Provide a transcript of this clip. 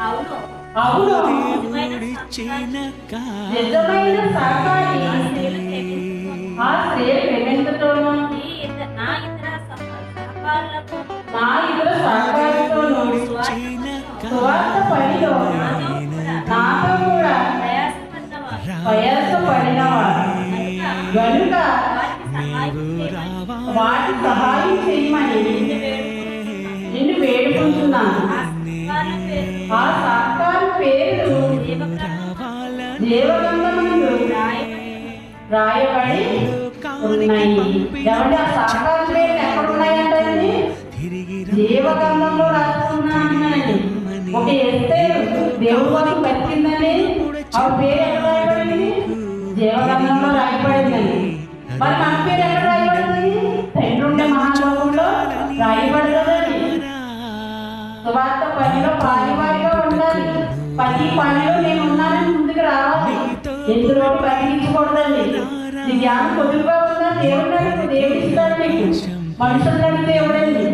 అవును. అవును. దేవుడిచ్చిన నిజమైన సహకారి ఆ స్త్రీ ప్రేమించటోను నా ఇతర సహకారులతో నా ఇతర సహకారితోను దేవుడిచ్చిన సువార్త పనిలో నాతో కూడా ప్రయాసపడినవారు గనుక వాటి సహాయం చేయమని నిన్ను వేడుకుంటున్నాను. ఆ సహకారం పేరు జీవగ్రంథమందు రాయబడి ఉన్నాయి. ఎవరి ఆ సహకారం పేరు ఎక్కడ ఉన్నాయంటే జీవగ్రంథంలో రాసుకున్నాను. ఒక ఎస్తేరు దేవుడు కోసం బతికిందని ఆ పేరు ఎక్కడ రాయబడింది? జీవగ్రంథంలో రాయబడిందని. మరి మన పేరు ఎక్కడ రాయబడింది? తండ్రి మహాలోకంలో రాయబడదని. సువార్త పనిలో పాలివారిగా ఉండాలి. ప్రతి పనిలో నేను ఉన్నానని ముందుకు రావాలి. ఎందులో పరిగించకూడదండి. నీ జ్ఞానం కొద్దిగా ఉందా దేవుడు దేవుడు ఇస్తాడు. నీకు మనుషులు దేవుడండి.